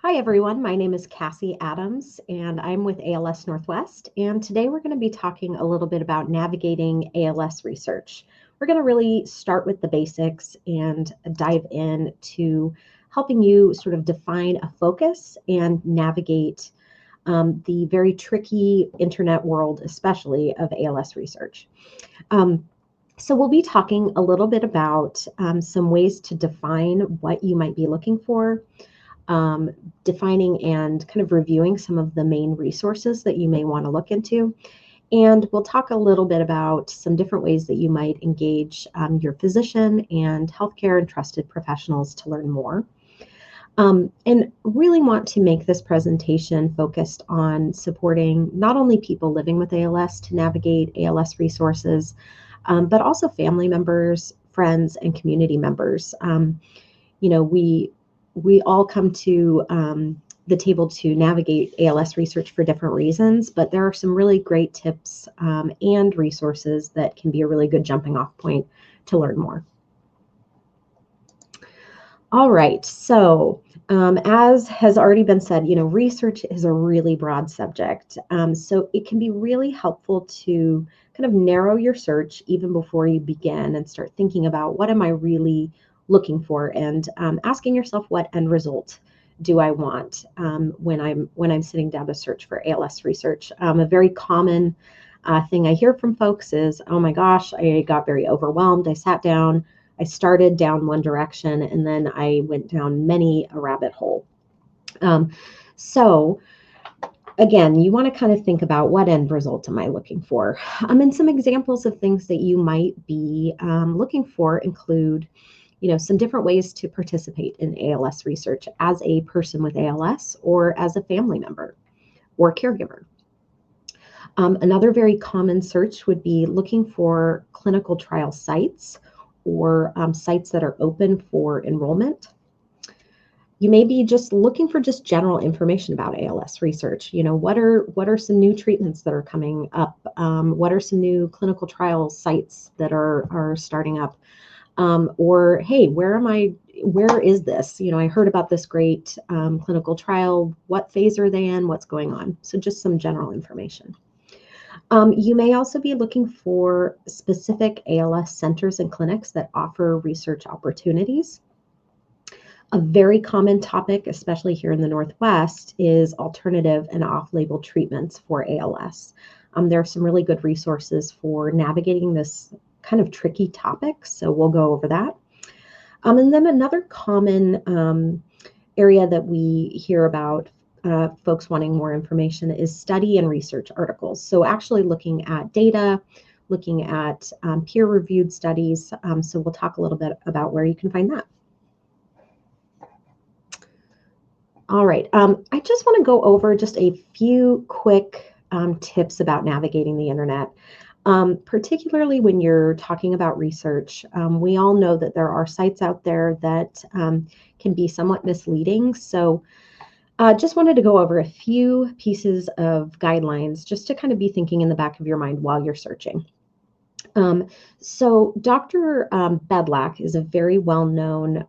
Hi everyone, my name is Cassy Adams and I'm with ALS Northwest, and today we're going to be talking a little bit about navigating ALS research. We're going to really start with the basics and dive into helping you sort of define a focus and navigate the very tricky internet world, especially of ALS research. So we'll be talking a little bit about some ways to define what you might be looking for, defining and kind of reviewing some of the main resources that you may want to look into. And we'll talk a little bit about some different ways that you might engage your physician and healthcare and trusted professionals to learn more. And really want to make this presentation focused on supporting not only people living with ALS to navigate ALS resources, but also family members, friends, and community members. We all come to the table to navigate ALS research for different reasons, but there are some really great tips and resources that can be a really good jumping off point to learn more. All right, so as has already been said, research is a really broad subject. So it can be really helpful to kind of narrow your search even before you begin and start thinking about what am I really looking for, and asking yourself, what end result do I want when I'm sitting down to search for ALS research. A very common thing I hear from folks is, oh my gosh, I got very overwhelmed. I sat down, I started down one direction, and then I went down many a rabbit hole. So again, you want to kind of think about what end result am I looking for? And some examples of things that you might be looking for include some different ways to participate in ALS research as a person with ALS or as a family member or caregiver. Another very common search would be looking for clinical trial sites or sites that are open for enrollment. You may be just looking for just general information about ALS research. What are some new treatments that are coming up? What are some new clinical trial sites that are starting up? Or, hey, where is this? I heard about this great clinical trial. What phase are they in? What's going on? So just some general information. You may also be looking for specific ALS centers and clinics that offer research opportunities. A very common topic, especially here in the Northwest, is alternative and off-label treatments for ALS. There are some really good resources for navigating this kind of tricky topic, so we'll go over that. And then another common area that we hear about folks wanting more information is study and research articles. So actually looking at data, looking at peer-reviewed studies. So we'll talk a little bit about where you can find that. All right, I just want to go over just a few quick tips about navigating the internet. Particularly when you're talking about research, we all know that there are sites out there that can be somewhat misleading. So just wanted to go over a few pieces of guidelines just to kind of be thinking in the back of your mind while you're searching. So Dr. Bedlack is a very well-known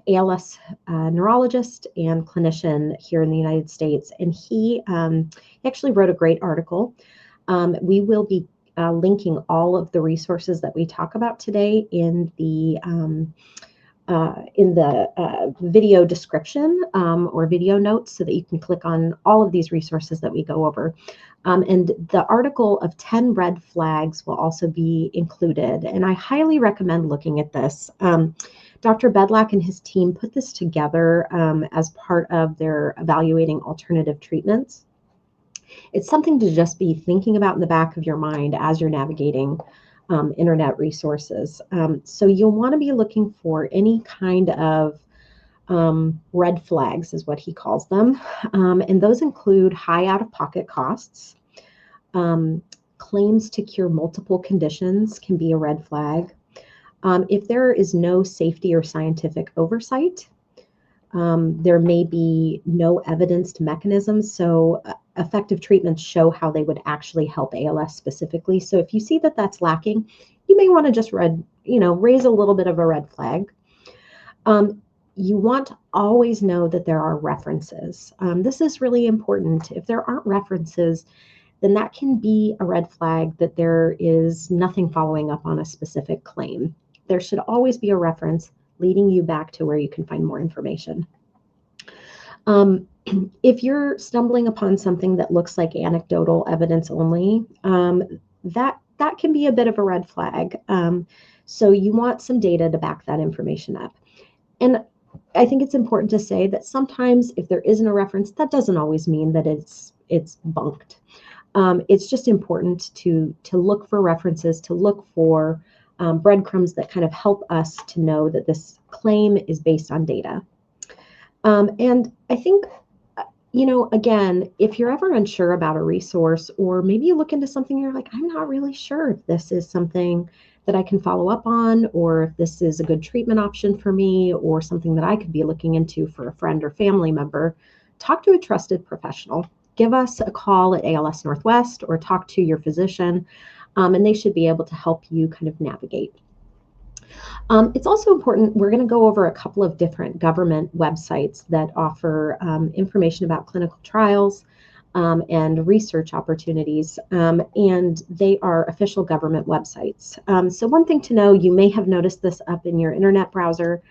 ALS neurologist and clinician here in the United States, and he actually wrote a great article. We will be linking all of the resources that we talk about today in the video description or video notes, so that you can click on all of these resources that we go over. And the article of 10 red flags will also be included, and I highly recommend looking at this. Dr. Bedlack and his team put this together as part of their evaluating alternative treatments. It's something to just be thinking about in the back of your mind as you're navigating internet resources. So you'll want to be looking for any kind of red flags, is what he calls them. And those include high out-of-pocket costs. Claims to cure multiple conditions can be a red flag. If there is no safety or scientific oversight, there may be no evidenced mechanisms. So effective treatments show how they would actually help ALS specifically. So if you see that that's lacking, you may want to just raise a little bit of a red flag. you want to always know that there are references. This is really important. If there aren't references, then that can be a red flag that there is nothing following up on a specific claim. There should always be a reference leading you back to where you can find more information. If you're stumbling upon something that looks like anecdotal evidence only, that can be a bit of a red flag. So you want some data to back that information up. And I think it's important to say that sometimes if there isn't a reference, that doesn't always mean that it's bunked. It's just important to look for references, to look for breadcrumbs that kind of help us to know that this claim is based on data. And I think, again, if you're ever unsure about a resource, or maybe you look into something, you're like, I'm not really sure if this is something that I can follow up on, or if this is a good treatment option for me, or something that I could be looking into for a friend or family member, talk to a trusted professional. Give us a call at ALS Northwest or talk to your physician, and they should be able to help you kind of navigate. It's also important, we're going to go over a couple of different government websites that offer information about clinical trials and research opportunities, and they are official government websites. So one thing to know, you may have noticed this up in your internet browser,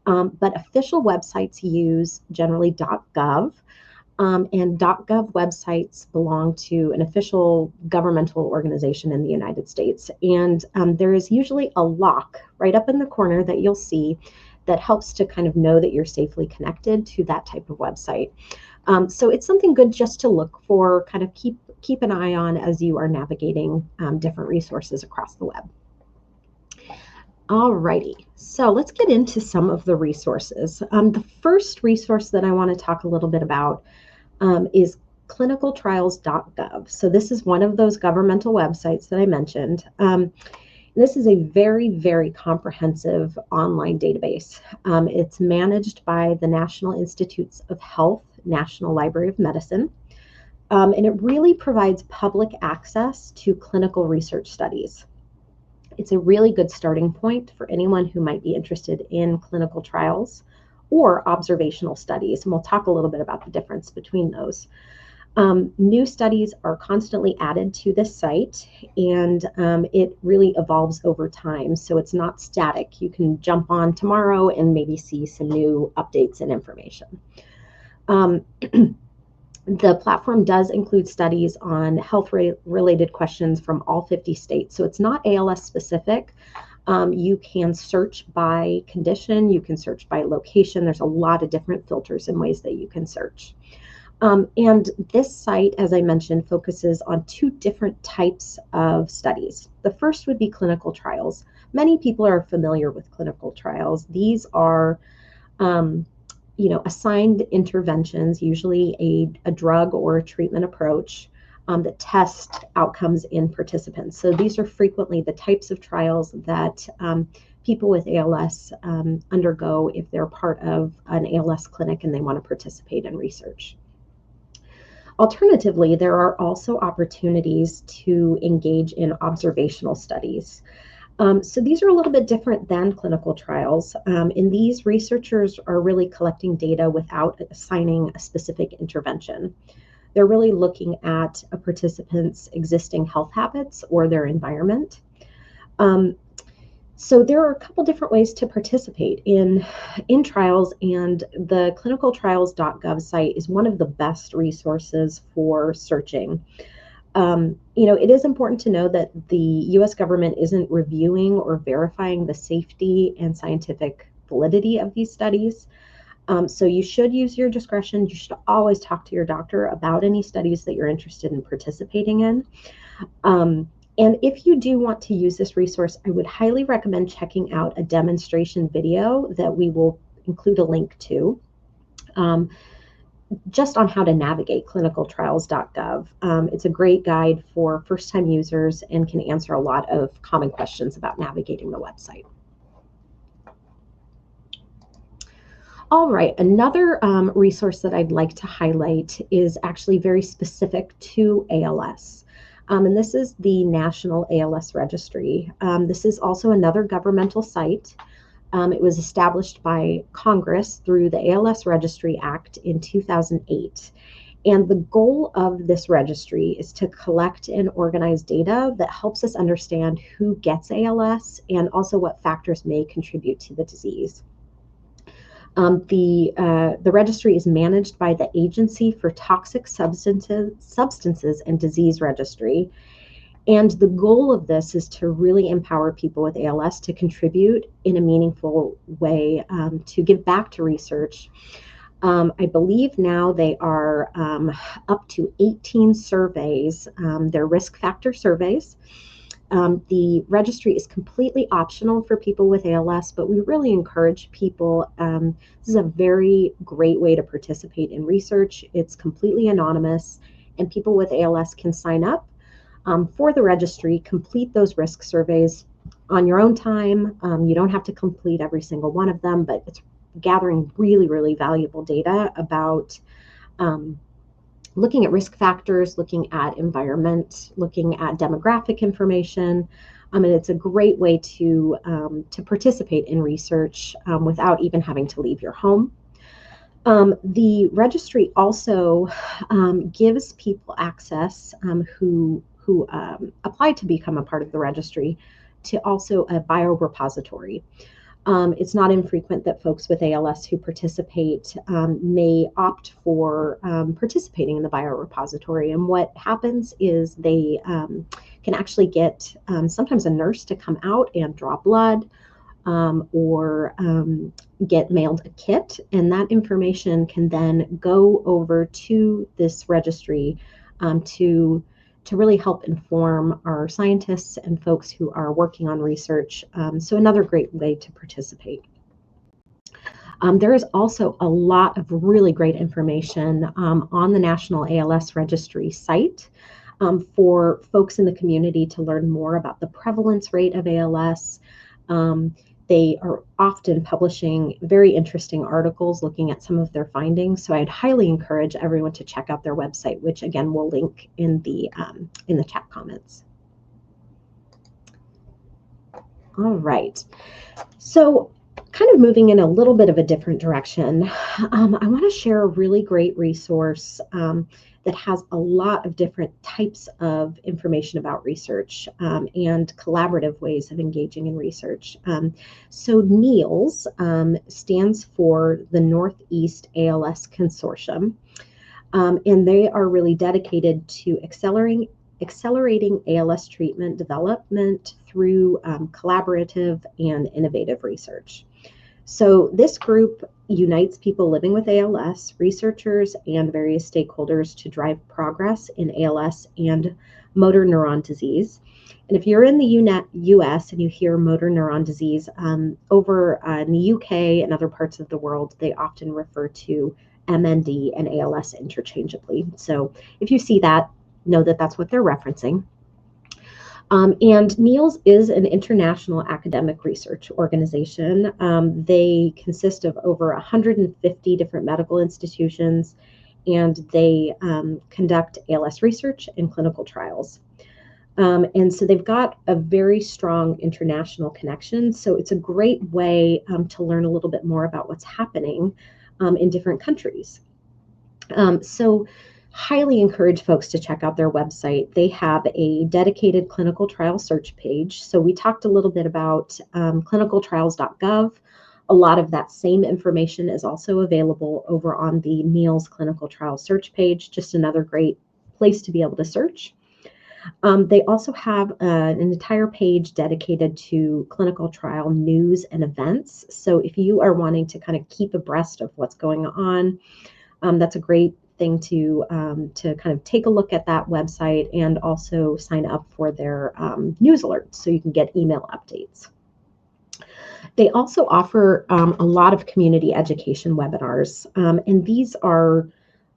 but official websites use generally .gov. And .gov websites belong to an official governmental organization in the United States. And there is usually a lock right up in the corner that you'll see that helps to kind of know that you're safely connected to that type of website. So it's something good just to look for, kind of keep an eye on as you are navigating different resources across the web. Alrighty, so let's get into some of the resources. The first resource that I want to talk a little bit about is clinicaltrials.gov. So this is one of those governmental websites that I mentioned. This is a very, very comprehensive online database. It's managed by the National Institutes of Health, National Library of Medicine, and it really provides public access to clinical research studies. It's a really good starting point for anyone who might be interested in clinical trials or observational studies, and we'll talk a little bit about the difference between those. New studies are constantly added to this site, and it really evolves over time, so it's not static. You can jump on tomorrow and maybe see some new updates and information. The platform does include studies on health-related questions from all 50 states, so it's not ALS specific. You can search by condition, you can search by location. There's a lot of different filters and ways that you can search. And this site, as I mentioned, focuses on two different types of studies. The first would be clinical trials. Many people are familiar with clinical trials. These are assigned interventions, usually a drug or a treatment approach that test outcomes in participants. So these are frequently the types of trials that people with ALS undergo if they're part of an ALS clinic and they want to participate in research. Alternatively, there are also opportunities to engage in observational studies. So these are a little bit different than clinical trials. In these, researchers are really collecting data without assigning a specific intervention. They're really looking at a participant's existing health habits or their environment. So there are a couple different ways to participate in trials, and the clinicaltrials.gov site is one of the best resources for searching. It is important to know that the U.S. government isn't reviewing or verifying the safety and scientific validity of these studies. So you should use your discretion. You should always talk to your doctor about any studies that you're interested in participating in. And if you do want to use this resource, I would highly recommend checking out a demonstration video that we will include a link to. Just on how to navigate clinicaltrials.gov. It's a great guide for first-time users and can answer a lot of common questions about navigating the website. All right, another resource that I'd like to highlight is actually very specific to ALS. And this is the National ALS Registry. This is also another governmental site. It was established by Congress through the ALS Registry Act in 2008. And the goal of this registry is to collect and organize data that helps us understand who gets ALS and also what factors may contribute to the disease. The registry is managed by the Agency for Toxic Substances and Disease Registry. And the goal of this is to really empower people with ALS to contribute in a meaningful way, to give back to research. I believe now they are up to 18 surveys. They're risk factor surveys. The registry is completely optional for people with ALS, but we really encourage people. This is a very great way to participate in research. It's completely anonymous, and people with ALS can sign up for the registry, complete those risk surveys on your own time. You don't have to complete every single one of them, but it's gathering really, really valuable data about looking at risk factors, looking at environment, looking at demographic information. And it's a great way to participate in research without even having to leave your home. The registry also gives people access who apply to become a part of the registry to also a biorepository. It's not infrequent that folks with ALS who participate may opt for participating in the biorepository. And what happens is they can actually get sometimes a nurse to come out and draw blood or get mailed a kit. And that information can then go over to this registry to really help inform our scientists and folks who are working on research. So another great way to participate. There is also a lot of really great information on the National ALS Registry site for folks in the community to learn more about the prevalence rate of ALS. They are often publishing very interesting articles looking at some of their findings. So I'd highly encourage everyone to check out their website, which again, we'll link in the chat comments. All right. So kind of moving in a little bit of a different direction, I want to share a really great resource that has a lot of different types of information about research and collaborative ways of engaging in research. So NEALS stands for the Northeast ALS Consortium, and they are really dedicated to accelerating ALS treatment development through collaborative and innovative research. So this group unites people living with ALS, researchers, and various stakeholders to drive progress in ALS and motor neuron disease. And if you're in the US and you hear motor neuron disease, over in the UK and other parts of the world, they often refer to MND and ALS interchangeably. So if you see that, know that that's what they're referencing. And NEALS is an international academic research organization. They consist of over 150 different medical institutions, and they conduct ALS research and clinical trials. And so they've got a very strong international connection. So it's a great way to learn a little bit more about what's happening in different countries. So highly encourage folks to check out their website. They have a dedicated clinical trial search page. So we talked a little bit about clinicaltrials.gov. A lot of that same information is also available over on the NEALS Clinical Trial search page, just another great place to be able to search. They also have an entire page dedicated to clinical trial news and events. So if you are wanting to kind of keep abreast of what's going on, that's a great thing to kind of take a look at that website and also sign up for their news alerts so you can get email updates. They also offer a lot of community education webinars, and these are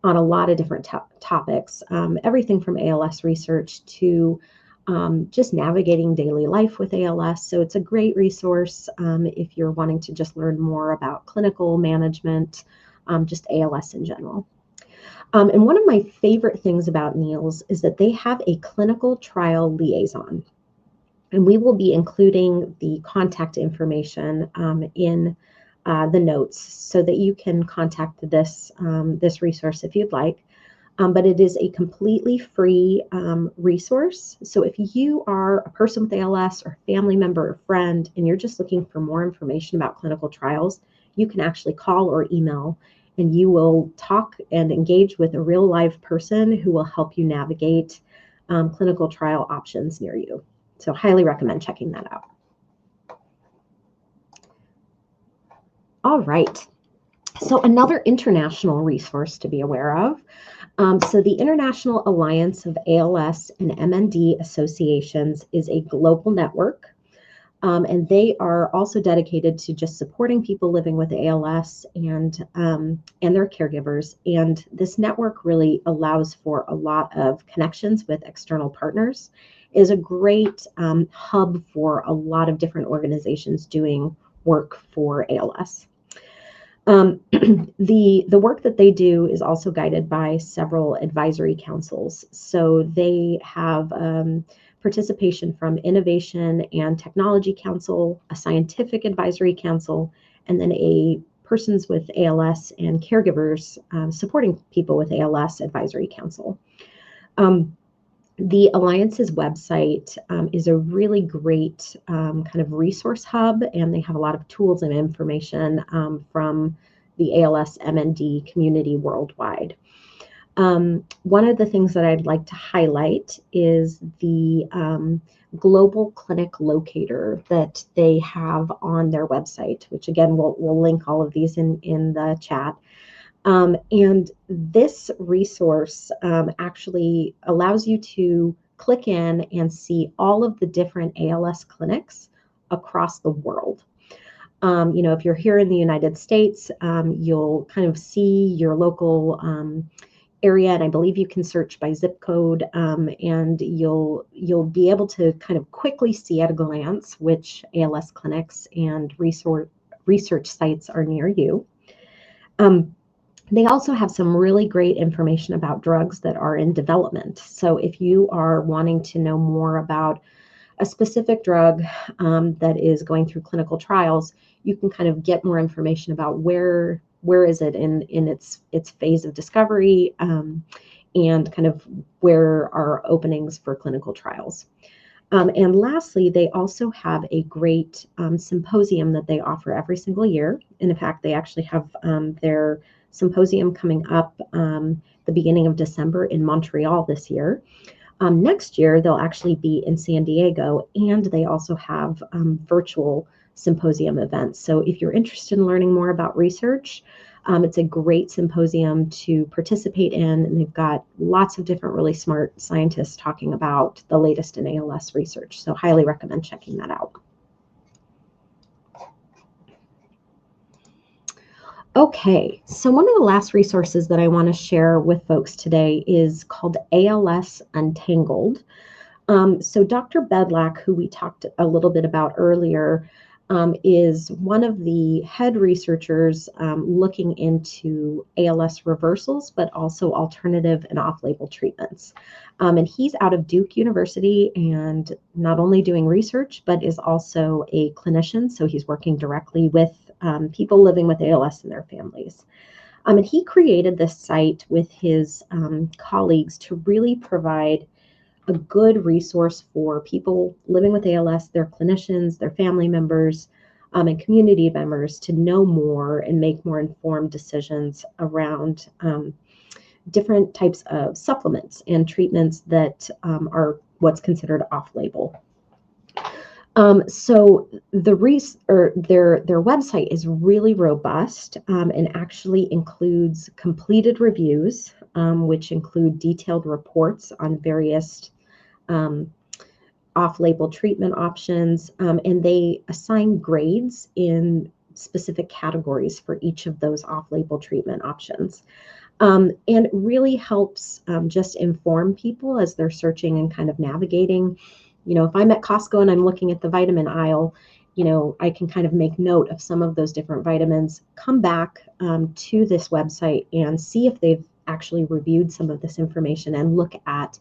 on a lot of different topics, everything from ALS research to just navigating daily life with ALS. So it's a great resource if you're wanting to just learn more about clinical management, just ALS in general. And one of my favorite things about NEALS is that they have a clinical trial liaison. And we will be including the contact information in the notes so that you can contact this resource if you'd like. But it is a completely free resource. So if you are a person with ALS or a family member or friend, and you're just looking for more information about clinical trials, you can actually call or email, and you will talk and engage with a real live person who will help you navigate clinical trial options near you. So highly recommend checking that out. All right. So another international resource to be aware of. So the International Alliance of ALS and MND Associations is a global network, and they are also dedicated to just supporting people living with ALS and their caregivers. And this network really allows for a lot of connections with external partners. It is a great hub for a lot of different organizations doing work for ALS. The work that they do is also guided by several advisory councils. So they have participation from Innovation and Technology Council, a Scientific Advisory Council, and then a Persons with ALS and Caregivers Supporting People with ALS Advisory Council. The Alliance's website is a really great kind of resource hub, and they have a lot of tools and information from the ALS MND community worldwide. One of the things that I'd like to highlight is the global clinic locator that they have on their website, which again, we'll link all of these in the chat. And this resource actually allows you to click in and see all of the different ALS clinics across the world. If you're here in the United States, you'll kind of see your local area, and I believe you can search by zip code, and you'll be able to kind of quickly see at a glance which ALS clinics and research sites are near you. They also have some really great information about drugs that are in development. So if you are wanting to know more about a specific drug that is going through clinical trials, you can kind of get more information about where is it in its phase of discovery, and kind of where are openings for clinical trials. And lastly, they also have a great symposium that they offer every single year. And in fact, they actually have their symposium coming up the beginning of December in Montreal this year. Next year, they'll actually be in San Diego, and they also have virtual symposium events. So if you're interested in learning more about research, it's a great symposium to participate in, and they've got lots of different really smart scientists talking about the latest in ALS research. So highly recommend checking that out. Okay, so one of the last resources that I want to share with folks today is called ALS Untangled. So Dr. Bedlack, who we talked a little bit about earlier, is one of the head researchers looking into ALS reversals, but also alternative and off-label treatments. And he's out of Duke University, and not only doing research, but is also a clinician. So he's working directly with people living with ALS and their families. And he created this site with his colleagues to really provide a good resource for people living with ALS, their clinicians, their family members, and community members to know more and make more informed decisions around different types of supplements and treatments that are what's considered off-label. So their website is really robust and actually includes completed reviews, which include detailed reports on various off-label treatment options, and they assign grades in specific categories for each of those off-label treatment options. And really helps just inform people as they're searching and kind of navigating. If I'm at Costco and I'm looking at the vitamin aisle, I can kind of make note of some of those different vitamins, come back to this website and see if they've actually reviewed some of this information and look at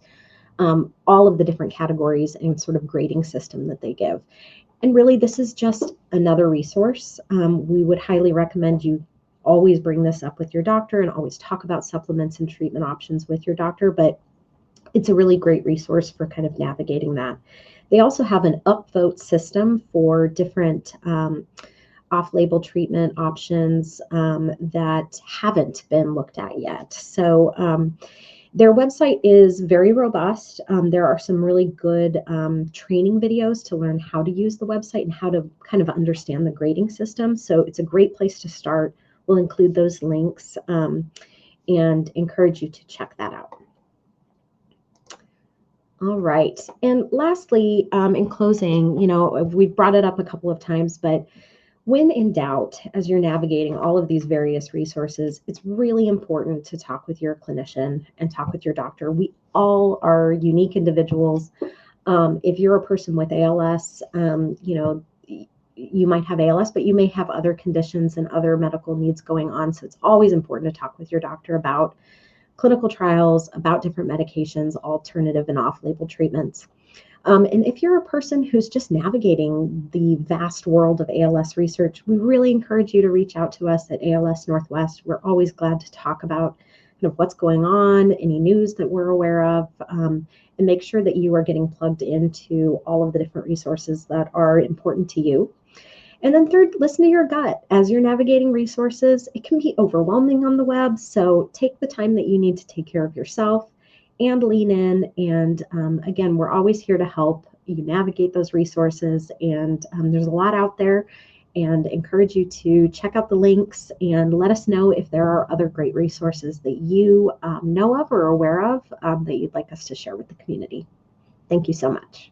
all of the different categories and sort of grading system that they give. And really, this is just another resource. We would highly recommend you always bring this up with your doctor and always talk about supplements and treatment options with your doctor, but it's a really great resource for kind of navigating that. They also have an upvote system for different off-label treatment options that haven't been looked at yet. So their website is very robust. There are some really good training videos to learn how to use the website and how to kind of understand the grading system. So it's a great place to start. We'll include those links and encourage you to check that out. All right. And lastly, in closing, we've brought it up a couple of times, but when in doubt, as you're navigating all of these various resources, it's really important to talk with your clinician and talk with your doctor. We all are unique individuals. If you're a person with ALS, you might have ALS, but you may have other conditions and other medical needs going on. So it's always important to talk with your doctor about clinical trials, about different medications, alternative and off-label treatments. And if you're a person who's just navigating the vast world of ALS research, we really encourage you to reach out to us at ALS Northwest. We're always glad to talk about what's going on, any news that we're aware of, and make sure that you are getting plugged into all of the different resources that are important to you. And then third, listen to your gut. As you're navigating resources, it can be overwhelming on the web, so take the time that you need to take care of yourself and lean in. And again, we're always here to help you navigate those resources. And there's a lot out there, and encourage you to check out the links and let us know if there are other great resources that you know of or are aware of that you'd like us to share with the community. Thank you so much.